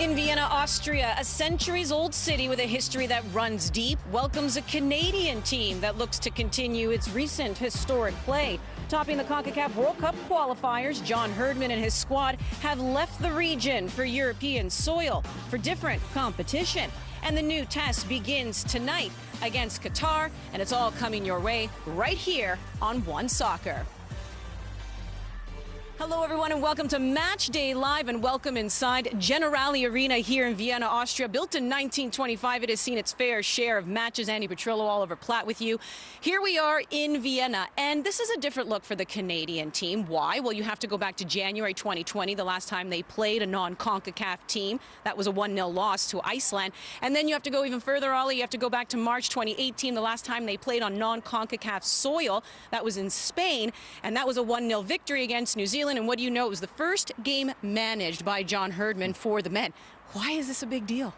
In Vienna, Austria, a centuries-old city with a history that runs deep welcomes a Canadian team that looks to continue its recent historic play. Topping the CONCACAF World Cup qualifiers, John Herdman and his squad have left the region for European soil for different competition. And the new test begins tonight against Qatar, and it's all coming your way right here on OneSoccer. Hello, everyone, and welcome to Match Day Live, and welcome inside Generali Arena here in Vienna, Austria. Built in 1925, it has seen its fair share of matches. Andy Petrillo, Oliver Platt with you. Here we are in Vienna, and this is a different look for the Canadian team. Why? Well, you have to go back to January 2020, the last time they played a non-CONCACAF team. That was a 1-0 loss to Iceland. And then you have to go even further, Ollie. You have to go back to March 2018, the last time they played on non-CONCACAF soil. That was in Spain, and that was a 1-0 victory against New Zealand. And what do you know? It was the first game managed by John Herdman for the men. Why is this a big deal?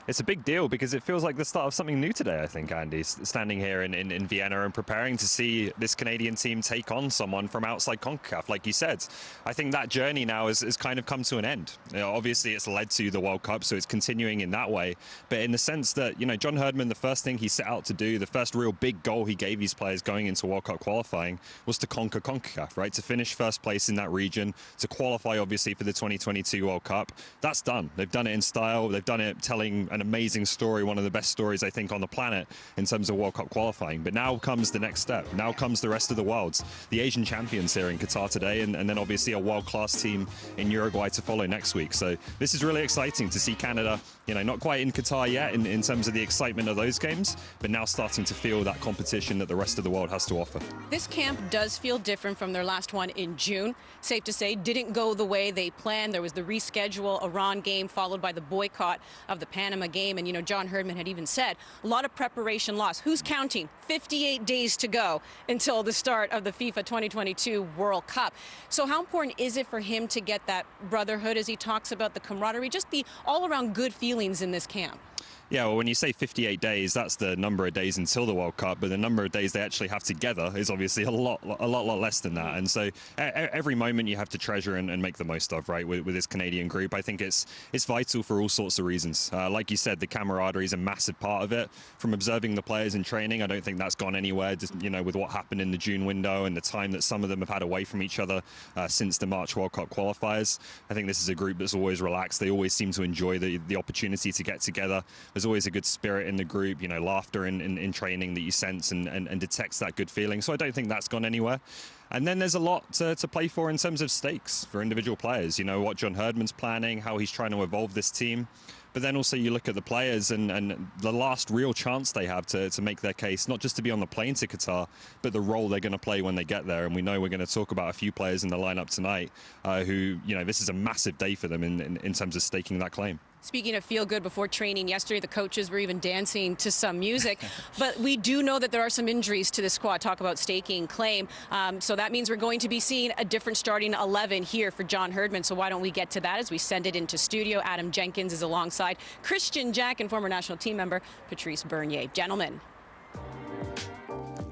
It's a big deal because it feels like the start of something new today, I think, Andy, standing here in Vienna and preparing to see this Canadian team take on someone from outside CONCACAF, like you said. I think that journey now has kind of come to an end. You know, obviously, it's led to the World Cup, so it's continuing in that way. But in the sense that, you know, John Herdman, the first thing he set out to do, the first real big goal he gave his players going into World Cup qualifying was to conquer CONCACAF, right? To finish first place in that region, to qualify, obviously, for the 2022 World Cup. That's done. They've done it in style. They've done it telling an amazing story, one of the best stories, I think, on the planet in terms of World Cup qualifying. But now comes the next step. Now comes the rest of the world. The Asian champions here in Qatar today, and then obviously a world-class team in Uruguay to follow next week. So this is really exciting to see Canada, you know, not quite in Qatar yet in terms of the excitement of those games, but now starting to feel that competition that the rest of the world has to offer. This camp does feel different from their last one in June. Safe to say, didn't go the way they planned. There was the reschedule Iran game followed by the boycott of the Panama game. And, you know, John Herdman had even said a lot of preparation lost. Who's counting? 58 days to go until the start of the FIFA 2022 World Cup. So how important is it for him to get that brotherhood as he talks about the camaraderie, just the all-around good feelings in this camp? Yeah, well, when you say 58 days, that's the number of days until the World Cup, but the number of days they actually have together is obviously a lot less than that. And so every moment you have to treasure and make the most of, right, with this Canadian group. I think it's vital for all sorts of reasons. Like you said, the camaraderie is a massive part of it. From observing the players in training, I don't think that's gone anywhere, just, you know, with what happened in the June window and the time that some of them have had away from each other since the March World Cup qualifiers. I think this is a group that's always relaxed. They always seem to enjoy the opportunity to get together. There's always a good spirit in the group, you know, laughter in training that you sense and detects that good feeling. So I don't think that's gone anywhere. And then there's a lot to play for in terms of stakes for individual players. You know, what John Herdman's planning, how he's trying to evolve this team. But then also you look at the players and the last real chance they have to make their case, not just to be on the plane to Qatar, but the role they're going to play when they get there. And we know we're going to talk about a few players in the lineup tonight who, you know, this is a massive day for them in terms of staking that claim. Speaking of feel good, before training yesterday, the coaches were even dancing to some music. But we do know that there are some injuries to the squad. Talk about staking claim. So that means we're going to be seeing a different starting 11 here for John Herdman. So why don't we get to that as we send it into studio. Adam Jenkins is alongside Christian Jack and former national team member Patrice Bernier. Gentlemen.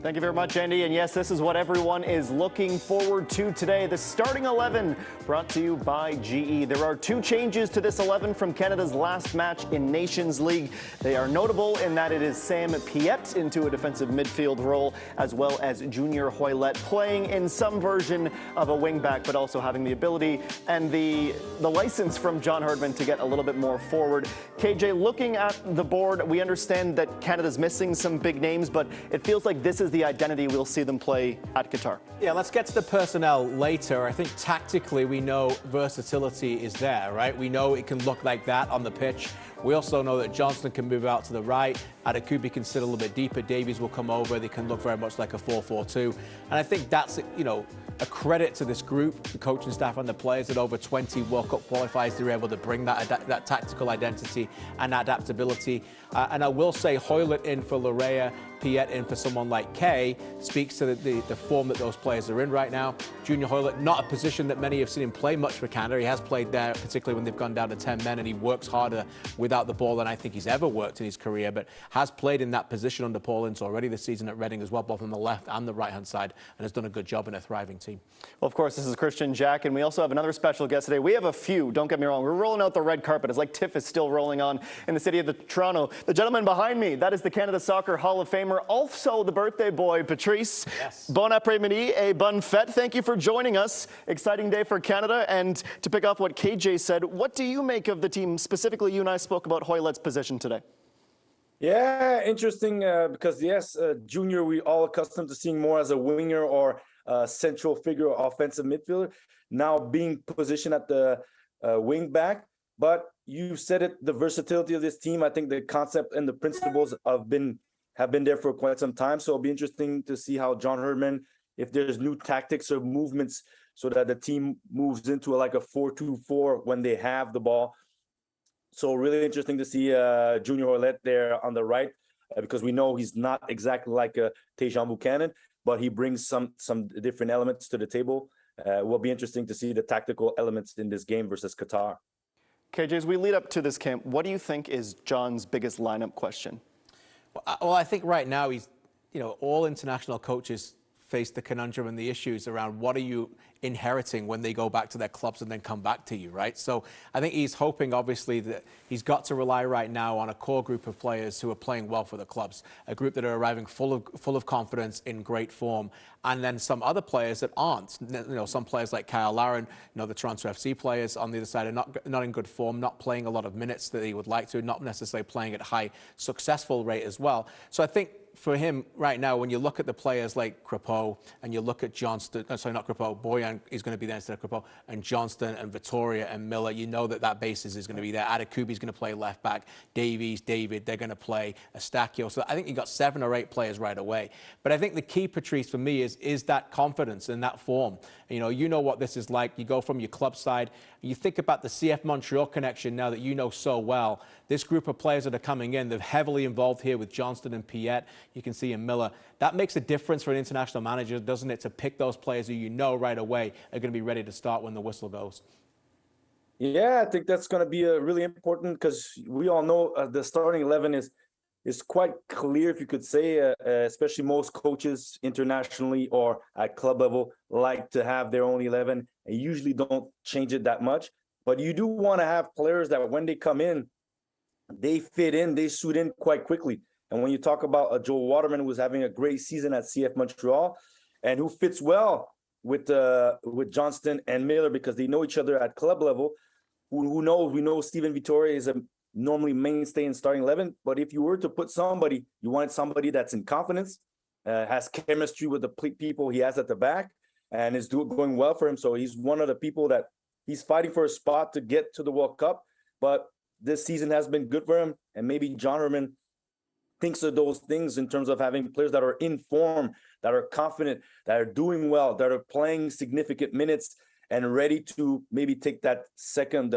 Thank you very much, Andy. And yes, this is what everyone is looking forward to today. The starting 11 brought to you by GE. There are two changes to this 11 from Canada's last match in Nations League. They are notable in that it is Sam Piette into a defensive midfield role, as well as Junior Hoylett playing in some version of a wingback, but also having the ability and the license from John Herdman to get a little bit more forward. KJ, looking at the board, we understand that Canada's missing some big names, but it feels like this is the identity we'll see them play at Qatar. Yeah, let's get to the personnel later. I think tactically we know versatility is there, right? We know it can look like that on the pitch. We also know that Johnson can move out to the right. Adekubi can sit a little bit deeper. Davies will come over. They can look very much like a 4-4-2. And I think that's, you know, a credit to this group, the coaching staff and the players, that over 20 World Cup qualifiers, they're able to bring that tactical identity and adaptability. And I will say Hoylett in for Larea, Piet in for someone like Kay speaks to the form that those players are in right now. Junior Hoylett, not a position that many have seen him play much for Canada. He has played there, particularly when they've gone down to 10 men, and he works harder without the ball than I think he's ever worked in his career, but has played in that position under Paul Ince already this season at Reading as well, both on the left and the right-hand side, and has done a good job in a thriving team. Well, of course, this is Christian Jack, and we also have another special guest today. We have a few, don't get me wrong. We're rolling out the red carpet. It's like TIFF is still rolling on in the city of Toronto. The gentleman behind me, that is the Canada Soccer Hall of Famer, also the birthday boy, Patrice. Yes. Bon après-midi et bonne fête. Thank you for joining us. Exciting day for Canada. And to pick up what KJ said, what do you make of the team? Specifically, you and I spoke about Hoylett's position today. Yeah, interesting because, yes, Junior, we all accustomed to seeing more as a winger or central figure, offensive midfielder, now being positioned at the wing back. But you said it, the versatility of this team, I think the concept and the principles have been there for quite some time. So it'll be interesting to see how John Herdman, if there's new tactics or movements so that the team moves into like a 4-2-4 when they have the ball. So really interesting to see Junior Hoylett there on the right because we know he's not exactly like a Tejan Buchanan, but he brings some different elements to the table. Will be interesting to see the tactical elements in this game versus Qatar. KJ, as we lead up to this camp, what do you think is John's biggest lineup question? Well, I think right now all international coaches face the conundrum and the issues around what are you inheriting when they go back to their clubs and then come back to you, right? So I think he's hoping, obviously, that he's got to rely right now on a core group of players who are playing well for the clubs, a group that are arriving full of confidence, in great form, and then some other players that aren't. Some players like Kyle Larin, the Toronto FC players on the other side are not in good form, not playing a lot of minutes that he would like to, not necessarily playing at high successful rate as well. So I think for him right now, when you look at the players like Crepeau and you look at Johnston, not Crepeau, Boyan is going to be there instead of Crepeau, and Johnston and Vittoria and Miller, that basis is going to be there. Adekubi's going to play left back. Davies, David, they're going to play Eustáquio. So I think you got 7 or 8 players right away. But I think the key, Patrice, for me is that confidence and that form. You know what this is like. You go from your club side, and you think about the CF Montreal connection now that you know so well. This group of players that are coming in, they're heavily involved here with Johnston and Piet. You can see in Miller. That makes a difference for an international manager, doesn't it, to pick those players who you know right away are going to be ready to start when the whistle goes. Yeah, I think that's going to be really important because we all know the starting 11 is quite clear, if you could say, especially most coaches internationally or at club level like to have their own 11 and usually don't change it that much. But you do want to have players that when they come in, they fit in, they suit in quite quickly. And when you talk about Joel Waterman, who's having a great season at CF Montreal and who fits well with Johnston and Miller because they know each other at club level, who knows? We know Steven Vittoria is a normally mainstay in starting 11, but if you were to put somebody, you wanted somebody that's in confidence, has chemistry with the people he has at the back, and is going well for him. So he's one of the people that he's fighting for a spot to get to the World Cup, but this season has been good for him, and maybe John Herman thinks of those things in terms of having players that are in form, that are confident, that are doing well, that are playing significant minutes and ready to maybe take that second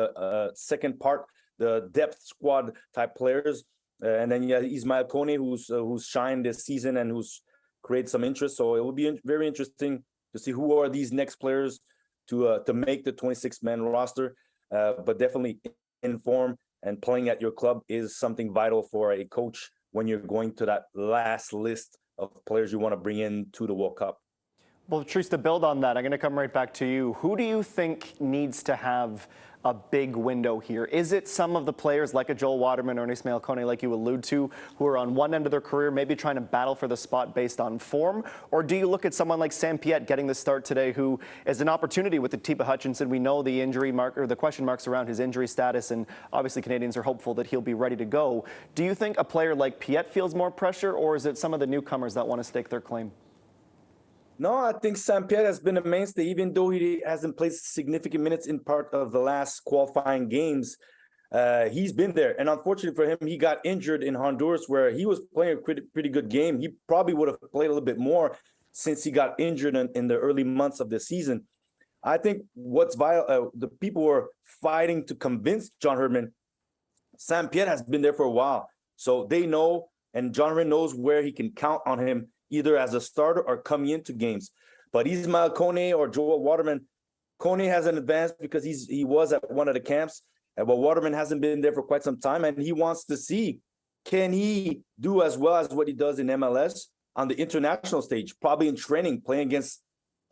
part, the depth squad type players. And then Ismail Kone, who's shined this season and who's created some interest. So it will be very interesting to see who are these next players to make the 26-man roster. But definitely in form and playing at your club is something vital for a coach when you're going to that last list of players you want to bring in to the World Cup. Well, Patrice, to build on that, I'm going to come right back to you. Who do you think needs to have a big window here? Is it some of the players like a Joel Waterman or an Ismail Kone, like you allude to, who are on one end of their career, maybe trying to battle for the spot based on form? Or do you look at someone like Sam Piet getting the start today, who is an opportunity with the Tipa Hutchinson? We know the injury mark or the question marks around his injury status, and obviously Canadians are hopeful that he'll be ready to go. Do you think a player like Piet feels more pressure, or is it some of the newcomers that want to stake their claim? No, I think Sam Piet has been a mainstay, even though he hasn't played significant minutes in part of the last qualifying games. He's been there. And unfortunately for him, he got injured in Honduras where he was playing a pretty good game. He probably would have played a little bit more since he got injured in the early months of the season. I think the people were fighting to convince John Herdman, Sam Piet has been there for a while. So they know, and John Herman knows where he can count on him, either as a starter or coming into games. But Ismail Kone or Joel Waterman, Kone has an advance because he was at one of the camps, but Waterman hasn't been there for quite some time, and he wants to see, can he do as well as what he does in MLS on the international stage, probably in training, playing against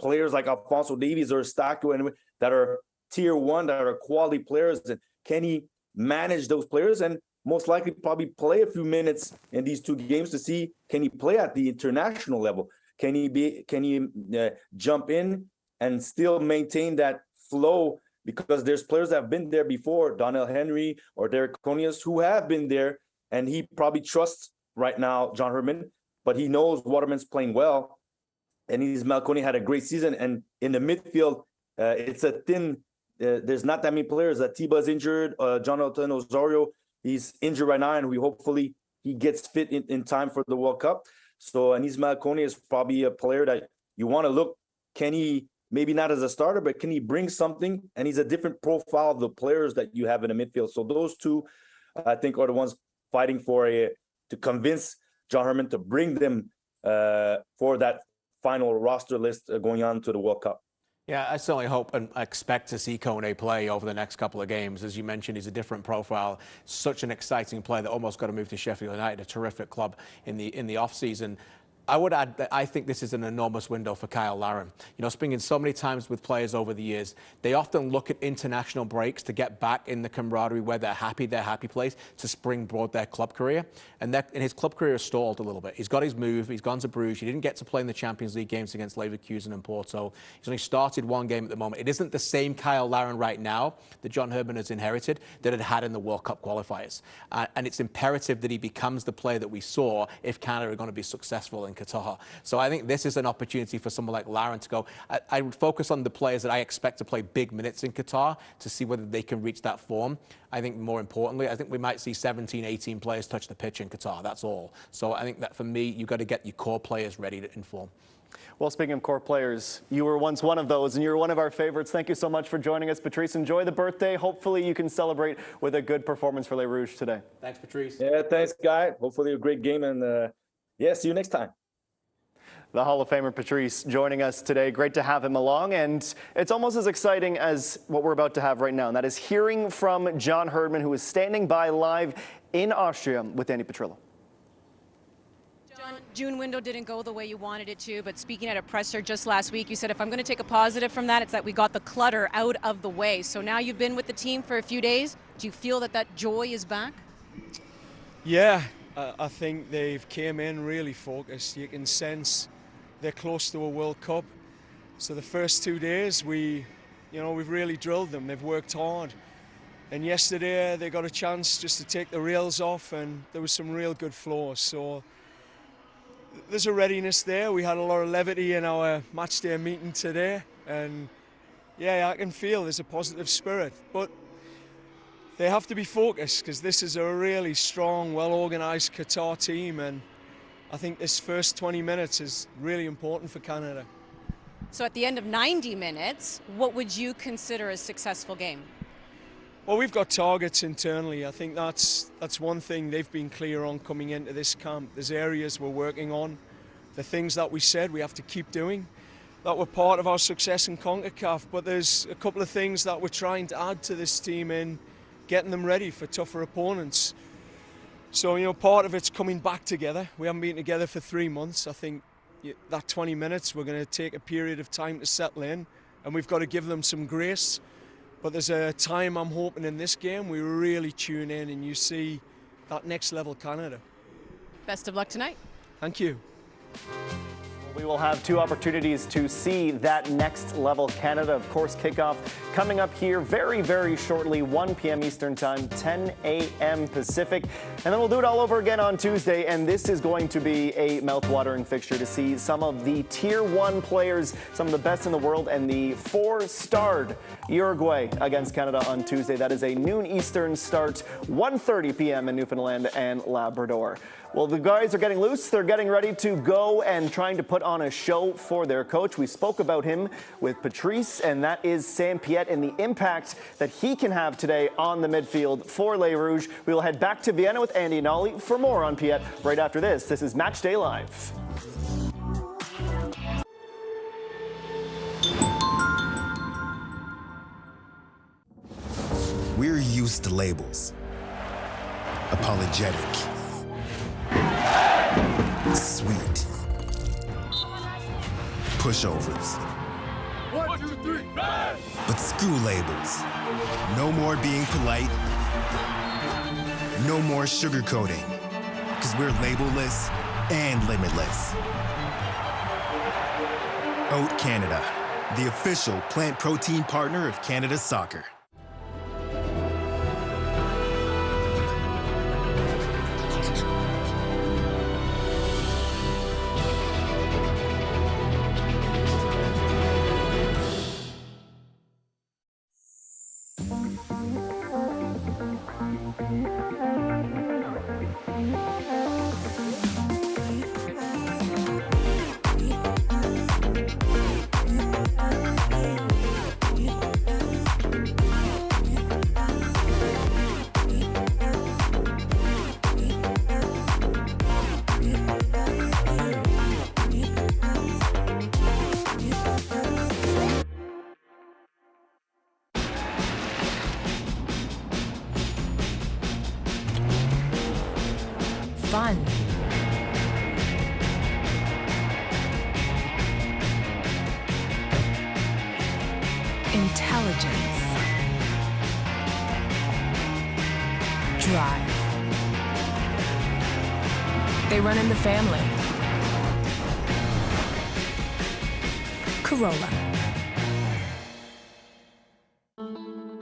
players like Alphonso Davies or Stacco, and that are tier one, that are quality players, and can he manage those players and most likely probably play a few minutes in these two games to see, can he play at the international level? Can he jump in and still maintain that flow? Because there's players that have been there before, Donnell Henry or Derek Conius, who have been there, and he probably trusts right now John Herman, but he knows Waterman's playing well, and Ismail Kone had a great season. And in the midfield, it's a thin. There's not that many players. Tiba's injured. Jonathan Osorio, he's injured right now, and hopefully he gets fit in time for the World Cup. So, and Ismail Kone is probably a player that you want to look, can he, maybe not as a starter, but can he bring something? And he's a different profile of the players that you have in the midfield. So those two, I think, are the ones fighting to convince John Herman to bring them for that final roster list going on to the World Cup. Yeah, I certainly hope and expect to see Kone play over the next couple of games. As you mentioned, he's a different profile, such an exciting player that almost got to move to Sheffield United, a terrific club in the off-season. I would add that I think this is an enormous window for Kyle Larin. You know, speaking so many times with players over the years, they often look at international breaks to get back in the camaraderie where they're happy, their happy place, to springboard their club career. And his club career has stalled a little bit. He's got his move. He's gone to Bruges. He didn't get to play in the Champions League games against Leverkusen and Porto. He's only started one game at the moment. It isn't the same Kyle Larin right now that John Herman has inherited that it had in the World Cup qualifiers. And it's imperative that he becomes the player that we saw if Canada are going to be successful in Qatar. So I think this is an opportunity for someone like Larin to go. I would focus on the players that I expect to play big minutes in Qatar to see whether they can reach that form. I think more importantly, I think we might see 17, 18 players touch the pitch in Qatar. That's all. So I think that for me, you've got to get your core players ready to inform. Well, speaking of core players, you were once one of those, and you're one of our favorites. Thank you so much for joining us, Patrice. Enjoy the birthday. Hopefully you can celebrate with a good performance for Les Rouges today. Thanks, Patrice. Yeah, thanks, Guy. Hopefully a great game, and yeah, see you next time. The Hall of Famer Patrice joining us today. Great to have him along, and it's almost as exciting as what we're about to have right now, and that is hearing from John Herman, who is standing by live in Austria with Danny Petrillo. John, June window didn't go the way you wanted it to, but speaking at a presser just last week, you said if I'm going to take a positive from that, it's that we got the clutter out of the way. So now you've been with the team for a few days. Do you feel that that joy is back? Yeah, I think they've came in really focused. You can sense they're close to a World Cup. So the first 2 days, we've really drilled them. They've worked hard. And yesterday they got a chance just to take the rails off, and there was some real good flow. So there's a readiness there. We had a lot of levity in our match day meeting today, and yeah, I can feel there's a positive spirit. But they have to be focused because this is a really strong, well-organised Qatar team, and I think this first 20 minutes is really important for Canada. So at the end of 90 minutes, what would you consider a successful game? Well, we've got targets internally. I think that's one thing they've been clear on coming into this camp. There's areas we're working on. The things that we said we have to keep doing, that were part of our success in CONCACAF. But there's a couple of things that we're trying to add to this team in getting them ready for tougher opponents. So, part of it's coming back together. We haven't been together for 3 months. I think that 20 minutes, we're going to take a period of time to settle in, and we've got to give them some grace. But there's a time I'm hoping in this game we really tune in and you see that next level Canada. Best of luck tonight. Thank you. We will have 2 opportunities to see that next level Canada. Of course, kickoff coming up here very, very shortly, 1 p.m. Eastern Time, 10 a.m. Pacific. And then we'll do it all over again on Tuesday. And this is going to be a mouth-watering fixture to see some of the Tier 1 players, some of the best in the world, and the 4-starred Uruguay against Canada on Tuesday. That is a noon Eastern start, 1:30 p.m. in Newfoundland and Labrador. Well, the guys are getting loose. They're getting ready to go and trying to put on a show for their coach. We spoke about him with Patrice, and that is Sam Piette and the impact that he can have today on the midfield for Les Rouges. We will head back to Vienna with Andy and Ollie for more on Piette right after this. This is Match Day Live. We're used to labels. Apologetic. Sweet. Pushovers. 1, 2, 3, red! But screw labels. No more being polite. No more sugarcoating. Because we're labelless and limitless. Oat Canada, the official plant protein partner of Canada Soccer. Fun. Intelligence. Drive. They run in the family. Corolla.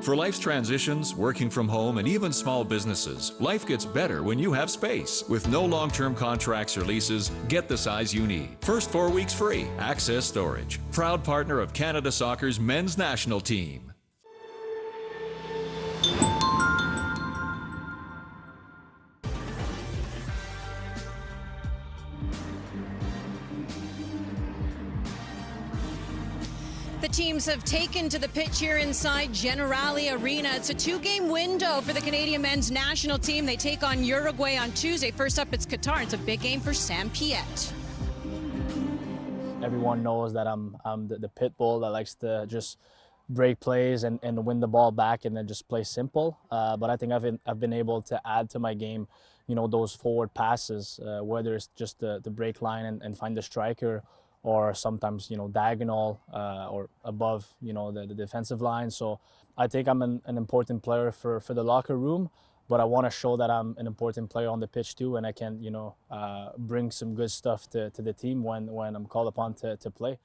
For life's transitions, working from home, and even small businesses, life gets better when you have space. With no long-term contracts or leases, get the size you need. First 4 weeks free. Access Storage. Proud partner of Canada Soccer's men's national team. The teams have taken to the pitch here inside Generali Arena. It's a 2-game window for the Canadian men's national team. They take on Uruguay on Tuesday. First up, it's Qatar. It's a big game for Sam Piette. Everyone knows that I'm the pit bull that likes to just break plays and win the ball back and then just play simple. But I think I've been able to add to my game, you know, those forward passes, whether it's just the break line and find the striker, or sometimes, you know, diagonal or above, you know, the defensive line. So I think I'm an important player for the locker room, but I want to show that I'm an important player on the pitch too, and I can, you know, bring some good stuff to the team when I'm called upon to play.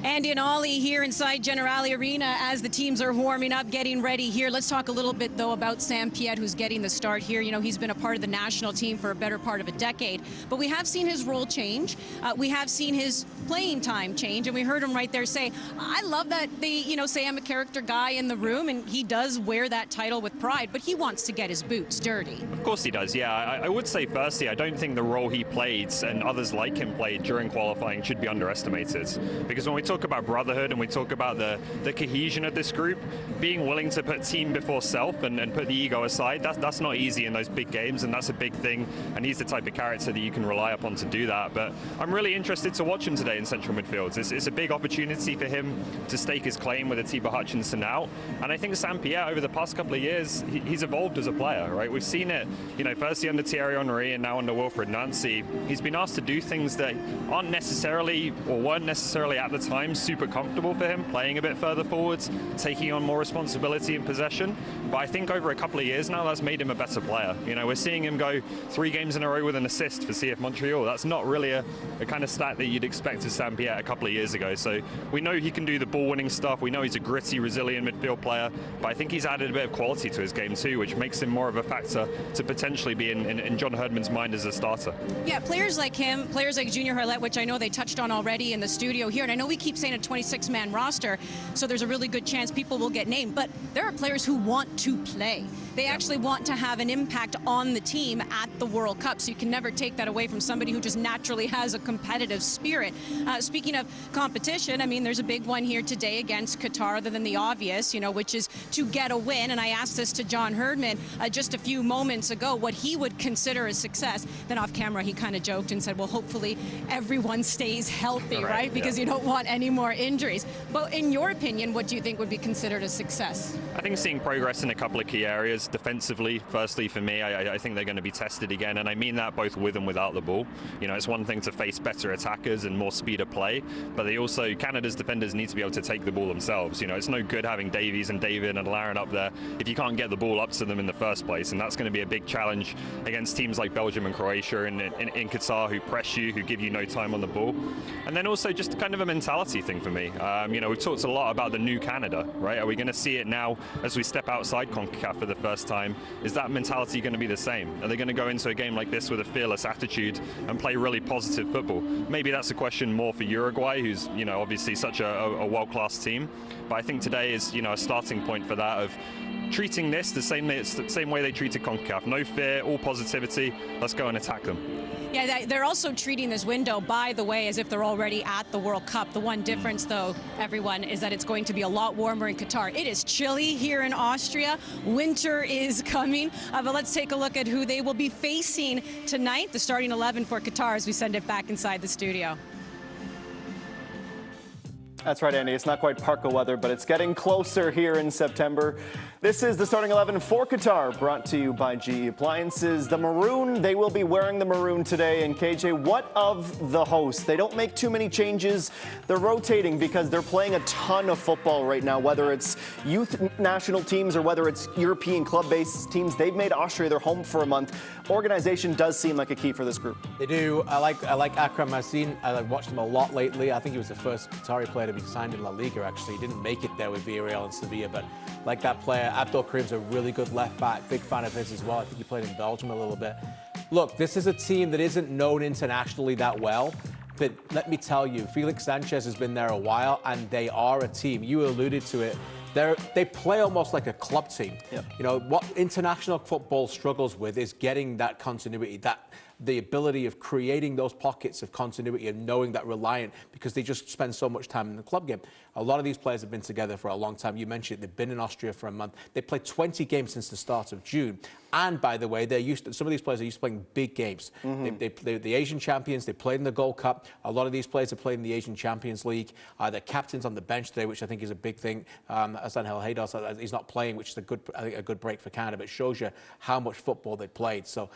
Andy and Ollie here inside Generali Arena as the teams are warming up, getting ready here. Let's talk a little bit, though, about Sam Piette, who's getting the start here. You know, he's been a part of the national team for a better part of a decade, but we have seen his role change. We have seen his playing time change, and we heard him right there say, I love that they, you know, say I'm a character guy in the room, and he does wear that title with pride, but he wants to get his boots dirty. Of course he does, yeah. I would say, firstly, I don't think the role he played and others like him played during qualifying should be underestimated. Because when we talk about brotherhood and we talk about the cohesion of this group, being willing to put team before self and put the ego aside, that's not easy in those big games, and that's a big thing, and he's the type of character that you can rely upon to do that. But I'm really interested to watch him today in central midfield. It's a big opportunity for him to stake his claim with Atiba Hutchinson out, and I think Sam Piette over the past couple of years, he's evolved as a player, right? We've seen it, you know, firstly under Thierry Henry and now under Wilfried Nancy. He's been asked to do things that aren't necessarily, or weren't necessarily at the time, super comfortable for him, playing a bit further forwards, taking on more responsibility in possession. But I think over a couple of years now, that's made him a better player. You know, we're seeing him go 3 games in a row with an assist for CF Montreal. That's not really a kind of stat that you'd expect of Sam Piette a couple of years ago. So we know he can do the ball-winning stuff. We know he's a gritty, resilient midfield player. But I think he's added a bit of quality to his game too, which makes him more of a factor to potentially be in John Herdman's mind as a starter. Yeah, players like him, players like Junior Harlette, which I know they touched on already in the studio here, and I know we keep keep saying a 26-man roster, so there's a really good chance people will get named. But there are players who want to play. They actually want to have an impact on the team at the World Cup, so you can never take that away from somebody who just naturally has a competitive spirit. Speaking of competition, I mean, there's a big one here today against Qatar, other than the obvious, you know, which is to get a win. And I asked this to John Herdman just a few moments ago, what he would consider a success. Then off camera, he kind of joked and said, well, hopefully everyone stays healthy, right? Because you don't want any more injuries. But in your opinion, what do you think would be considered a success? I think seeing progress in a couple of key areas. Defensively, firstly, for me, I think they're going to be tested again, and I mean that both with and without the ball. You know, it's one thing to face better attackers and more speed of play, but they also, Canada's defenders need to be able to take the ball themselves. You know, it's no good having Davies and David and Laren up there if you can't get the ball up to them in the first place, and that's going to be a big challenge against teams like Belgium and Croatia in Qatar, who press you, who give you no time on the ball. And then also just kind of a mentality thing for me. You know, we've talked a lot about the new Canada, right? Are we going to see it now as we step outside CONCACAF for the first time? Is that mentality going to be the same? Are they going to go into a game like this with a fearless attitude and play really positive football? Maybe that's a question more for Uruguay, who's, you know, obviously such a world-class team. But I think today is, you know, a starting point for that, of treating this the same way they treated CONCACAF. No fear, all positivity. Let's go and attack them. Yeah, they're also treating this window, by the way, as if they're already at the World Cup. The one difference, though, everyone, is that it's going to be a lot warmer in Qatar. It is chilly here in Austria. Winter is coming. But let's take a look at who they will be facing tonight, the starting 11 for Qatar, as we send it back inside the studio. That's right, Andy. It's not quite parka weather, but it's getting closer here in September. This is the starting 11 for Qatar, brought to you by GE Appliances. The maroon, they will be wearing the maroon today. And KJ, what of the hosts? They don't make too many changes. They're rotating because they're playing a ton of football right now, whether it's youth national teams or whether it's European club-based teams. They've made Austria their home for a month. Organization does seem like a key for this group. They do. I like Akram Massin. I've watched him a lot lately. I think he was the first Qatari player to be signed in La Liga, actually. He didn't make it there with Villarreal and Sevilla, but like that player. Abdul Karim's a really good left back. Big fan of his as well. I think he played in Belgium a little bit. Look, this is a team that isn't known internationally that well, but let me tell you, Felix Sanchez has been there a while, and they are a team. You alluded to it. They play almost like a club team. Yep. You know, what international football struggles with is getting that continuity, the ability of creating those pockets of continuity and knowing that reliant, because they just spend so much time in the club game. A lot of these players have been together for a long time. You mentioned it, they've been in Austria for a month. They played 20 games since the start of June. And by the way, some of these players are used to playing big games. They're the Asian champions. They played in the Gold Cup. A lot of these players have played in the Asian Champions League. They're captains on the bench today, which I think is a big thing. Hassan El Haydas, he's not playing, which is a good break for Canada, but it shows you how much football they played. So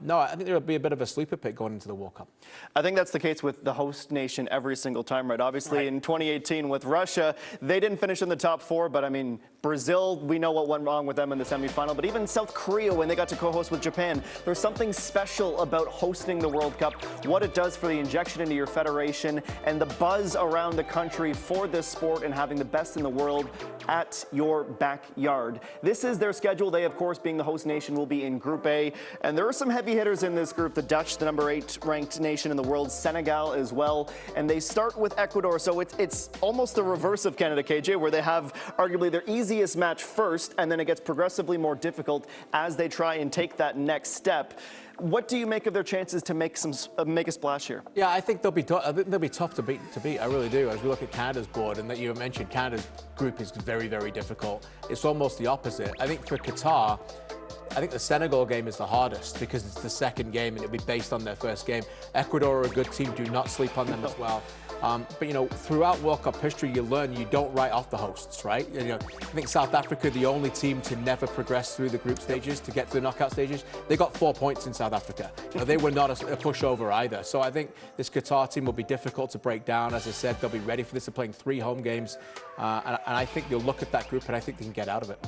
no, I think there will be a bit of a sleeper pick going into the World Cup. I think that's the case with the host nation every single time, right? Obviously, in 2018 with Russia, they didn't finish in the top four, but I mean, Brazil, we know what went wrong with them in the semifinal, but even South Korea, when they got to co-host with Japan, there's something special about hosting the World Cup, what it does for the injection into your federation and the buzz around the country for this sport and having the best in the world at your backyard. This is their schedule. They, of course, being the host nation, will be in Group A, and there are some heavy hitters in this group. The Dutch, the number 8 ranked nation in the world, Senegal as well, and they start with Ecuador, so it's almost the reverse of Canada, KJ, where they have arguably their easiest match first, and then it gets progressively more difficult as they try and take that next step. What do you make of their chances to make a splash here? Yeah, I think they'll be tough to beat. I really do. As we look at Canada's board, and that you mentioned, Canada's group is very, very difficult. It's almost the opposite. I think for Qatar, I think the Senegal game is the hardest because it's the second game and it'll be based on their first game. Ecuador are a good team. Do not sleep on them as well. But, you know, throughout World Cup history, you learn you don't write off the hosts, right? You know, I think South Africa, the only team to never progress through the group stages to get to the knockout stages, they got 4 points in South Africa. You know, they were not a pushover either. So I think this Qatar team will be difficult to break down. As I said, they'll be ready for this. They're playing 3 home games. And I think you'll look at that group and I think they can get out of it.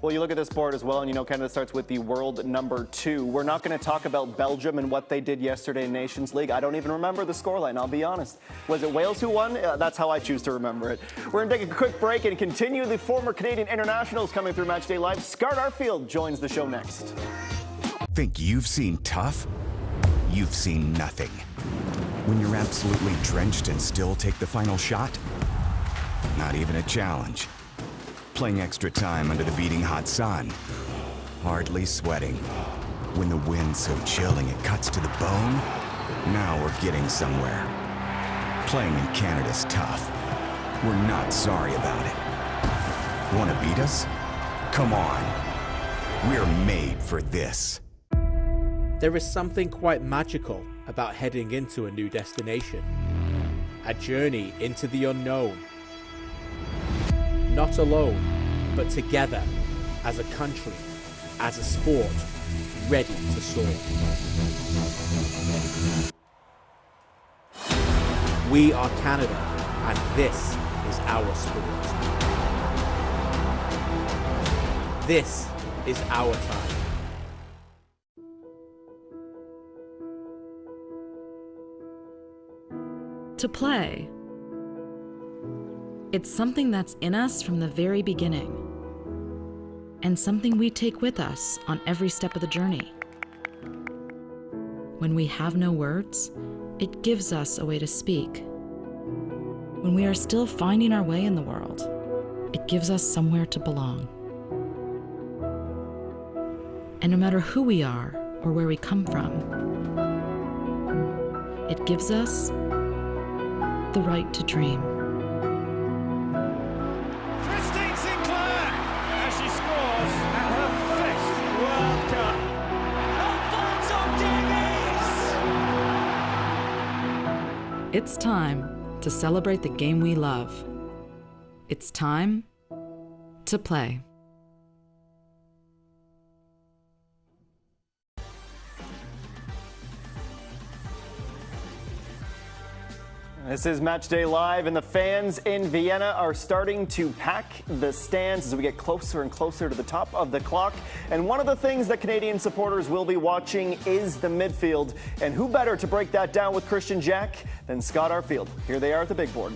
Well, you look at this board as well, and you know Canada starts with the world number 2. We're not going to talk about Belgium and what they did yesterday in Nations League. I don't even remember the scoreline, I'll be honest. Was it Wales who won? That's how I choose to remember it. We're going to take a quick break and continue. The former Canadian internationals coming through Matchday Live. Scott Arfield joins the show next. Think you've seen tough? You've seen nothing. When you're absolutely drenched and still take the final shot? Not even a challenge. Playing extra time under the beating hot sun. Hardly sweating. When the wind's so chilling it cuts to the bone? Now we're getting somewhere. Playing in Canada's tough. We're not sorry about it. Want to beat us? Come on. We're made for this. There is something quite magical about heading into a new destination. A journey into the unknown. Not alone, but together, as a country, as a sport, ready to soar. We are Canada, and this is our sport. This is our time. To play. It's something that's in us from the very beginning, and something we take with us on every step of the journey. When we have no words, it gives us a way to speak. When we are still finding our way in the world, it gives us somewhere to belong. And no matter who we are or where we come from, it gives us the right to dream. Christine Sinclair as she scores at her fifth World Cup. Alfonso Davies! It's time to celebrate the game we love. It's time to play. This is Matchday Live, and the fans in Vienna are starting to pack the stands as we get closer and closer to the top of the clock. And one of the things that Canadian supporters will be watching is the midfield. And who better to break that down with Christian Jack than Scott Arfield? Here they are at the big board.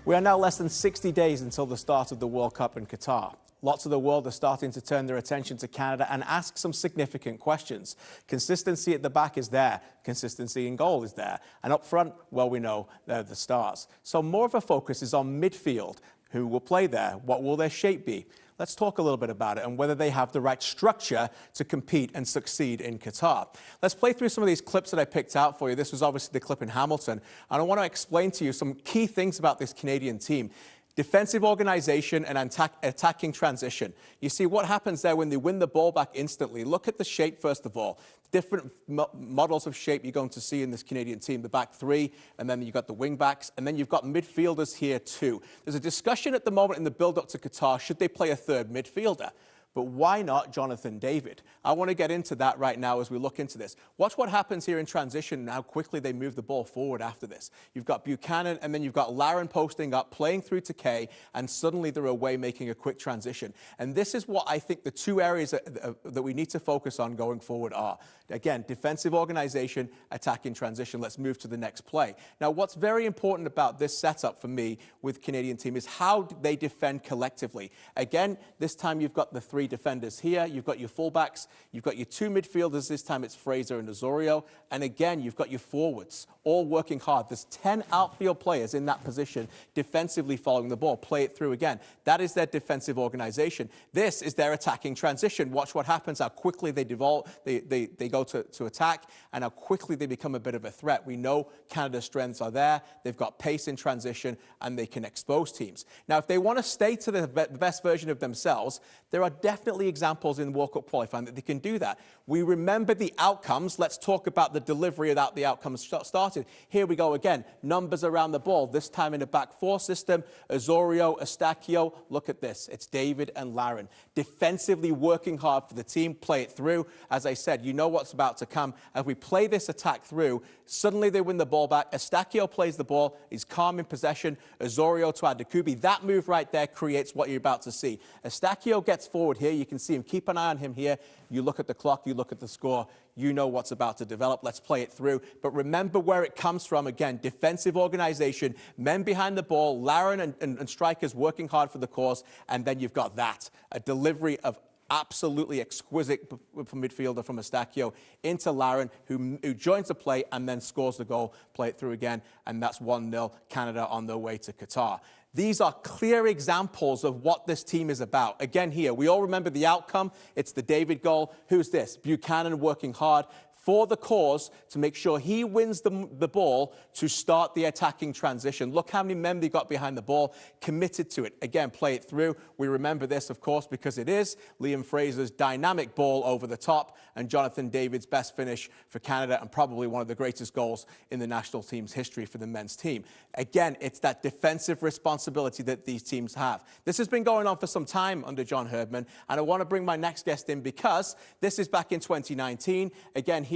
We are now less than 60 days until the start of the World Cup in Qatar. Lots of the world are starting to turn their attention to Canada and ask some significant questions. Consistency at the back is there. Consistency in goal is there. And up front, well, we know they're the stars. So more of a focus is on midfield. Who will play there? What will their shape be? Let's talk a little bit about it and whether they have the right structure to compete and succeed in Qatar. Let's play through some of these clips that I picked out for you. This was obviously the clip in Hamilton. And I want to explain to you some key things about this Canadian team. Defensive organization and attacking transition. You see what happens there when they win the ball back instantly. Look at the shape, first of all. Different models of shape you're going to see in this Canadian team. The back three, and then you've got the wing backs, and then you've got midfielders here too. There's a discussion at the moment in the build-up to Qatar, should they play a third midfielder? But why not Jonathan David? I want to get into that right now as we look into this. Watch what happens here in transition and how quickly they move the ball forward after this. You've got Buchanan, and then you've got Laren posting up, playing through to Kay, and suddenly they're away making a quick transition. And this is what I think the two areas that we need to focus on going forward are. Again, defensive organization, attacking transition. Let's move to the next play. Now, what's very important about this setup for me with Canadian team is how they defend collectively. Again, this time you've got the three defenders here. You've got your fullbacks. You've got your two midfielders. This time it's Fraser and Osorio. And again, you've got your forwards all working hard. There's 10 outfield players in that position defensively following the ball. Play it through again. That is their defensive organization. This is their attacking transition. Watch what happens, how quickly they go to attack, and how quickly they become a bit of a threat. We know Canada's strengths are there. They've got pace in transition, and they can expose teams. Now, if they want to stay to the best version of themselves, there are definitely examples in World Cup qualifying that they can do that. We remember the outcomes. Let's talk about the delivery without the outcomes started. Here we go again. Numbers around the ball, this time in a back four system. Osorio, Eustaquio, look at this. It's David and Laren. Defensively working hard for the team. Play it through. As I said, you know what's about to come. As we play this attack through, suddenly they win the ball back. Eustaquio plays the ball. He's calm in possession. Osorio to Adekubi. That move right there creates what you're about to see. Eustaquio gets forward here. You can see him. Keep an eye on him here. You look at the clock. You look at the score. You know what's about to develop. Let's play it through. But remember where it comes from. Again, defensive organization, men behind the ball, Laren and strikers working hard for the cause. And then you've got that, a delivery of absolutely exquisite midfielder from Eustachio into Larin, who joins the play and then scores the goal, play it through again, and that's 1-0 Canada on their way to Qatar. These are clear examples of what this team is about. Again, here, we all remember the outcome. It's the David goal. Who's this? Buchanan working hard for the cause to make sure he wins the ball to start the attacking transition. Look how many men they got behind the ball, committed to it. Again, play it through. We remember this, of course, because it is Liam Fraser's dynamic ball over the top and Jonathan David's best finish for Canada and probably one of the greatest goals in the national team's history for the men's team. Again, it's that defensive responsibility that these teams have. This has been going on for some time under John Herdman, and I want to bring my next guest in because this is back in 2019. Again, here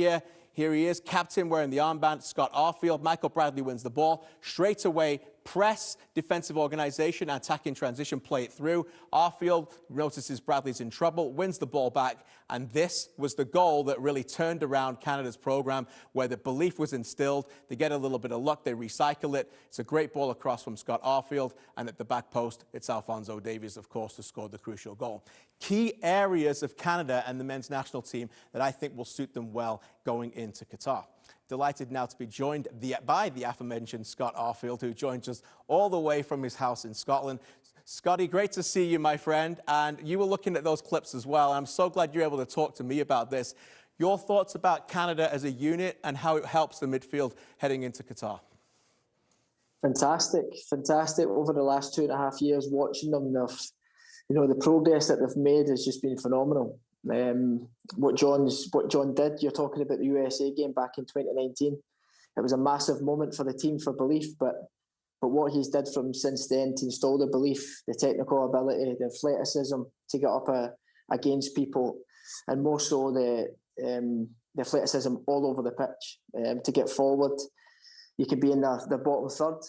he is, captain wearing the armband, Scott Arfield. Michael Bradley wins the ball. Straight away, press, defensive organization, attacking transition, play it through. Arfield notices Bradley's in trouble, wins the ball back, and this was the goal that really turned around Canada's program, where the belief was instilled. They get a little bit of luck, they recycle it. It's a great ball across from Scott Arfield, and at the back post, it's Alphonso Davies, of course, who scored the crucial goal. Key areas of Canada and the men's national team that I think will suit them well going into Qatar. Delighted now to be joined by the aforementioned Scott Arfield, who joins us all the way from his house in Scotland. Scotty, great to see you, my friend. And you were looking at those clips as well. I'm so glad you're able to talk to me about this. Your thoughts about Canada as a unit and how it helps the midfield heading into Qatar? Fantastic. Over the last 2.5 years, watching them, the progress that they've made has just been phenomenal. What John did, you're talking about the USA game back in 2019. It was a massive moment for the team for belief, but what he's did from since then to install the belief, the technical ability, the athleticism to get up against people, and more so the athleticism all over the pitch, to get forward. You could be in the bottom third,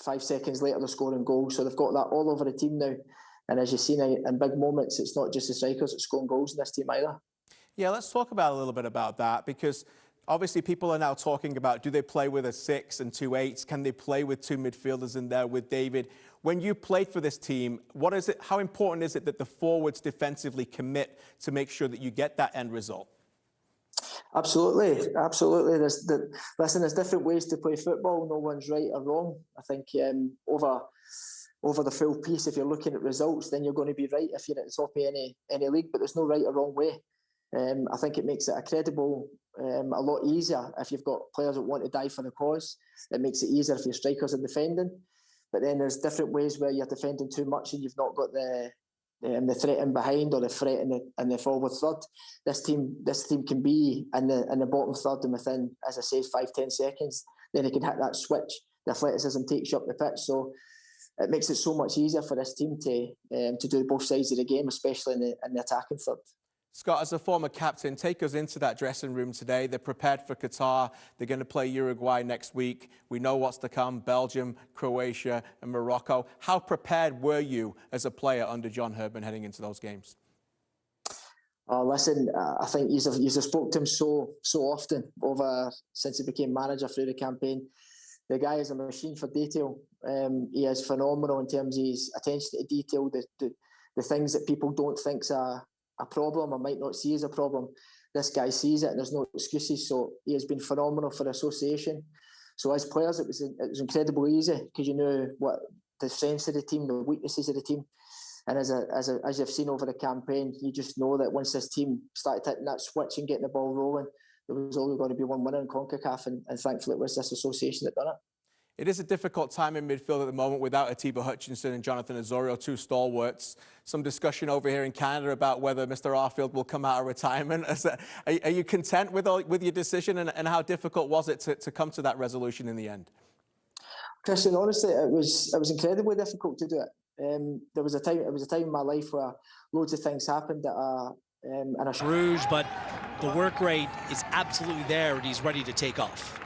5 seconds later they're scoring goals, so they've got that all over the team now. And as you've seen in big moments, it's not just the strikers that scoring goals in this team either. Yeah, let's talk about a little bit about that, because obviously people are now talking about, do they play with a 6 and 2 8s? Can they play with 2 midfielders in there with David? When you played for this team, what is it? How important is it that the forwards defensively commit to make sure that you get that end result? Absolutely. There's different ways to play football. No one's right or wrong. I think over the full piece, if you're looking at results, then you're going to be right if you're at the top of any league, but there's no right or wrong way. I think it makes it a lot easier if you've got players that want to die for the cause. It makes it easier if your strikers are defending. But then there's different ways where you're defending too much and you've not got the threat in behind or the threat in the forward third. This team can be in the bottom third and within, as I say, 5-10 seconds. Then they can hit that switch. The athleticism takes you up the pitch. So it makes it so much easier for this team to do both sides of the game, especially in the attacking third. Scott, as a former captain, take us into that dressing room today. They're prepared for Qatar. They're going to play Uruguay next week. We know what's to come: Belgium, Croatia, and Morocco. How prepared were you as a player under John Herdman heading into those games? Listen, I think you've spoke to him so often since he became manager through the campaign. The guy is a machine for detail. He is phenomenal in terms of his attention to detail, the things that people don't think's a problem or might not see as a problem. This guy sees it and there's no excuses. So he has been phenomenal for the association. So as players, it was incredibly easy because you knew what the strengths of the team, the weaknesses of the team. And as you've seen over the campaign, you just know that once this team started hitting that switch and getting the ball rolling, there was only going to be one winner in CONCACAF, and thankfully it was this association that done it. It is a difficult time in midfield at the moment without Atiba Hutchinson and Jonathan Osorio, 2 stalwarts. Some discussion over here in Canada about whether Mr. Arfield will come out of retirement. Are you content with your decision, and how difficult was it to come to that resolution in the end? Christian, honestly, it was incredibly difficult to do it. There was a time in my life where loads of things happened that Rouge, but the work rate is absolutely there and he's ready to take off.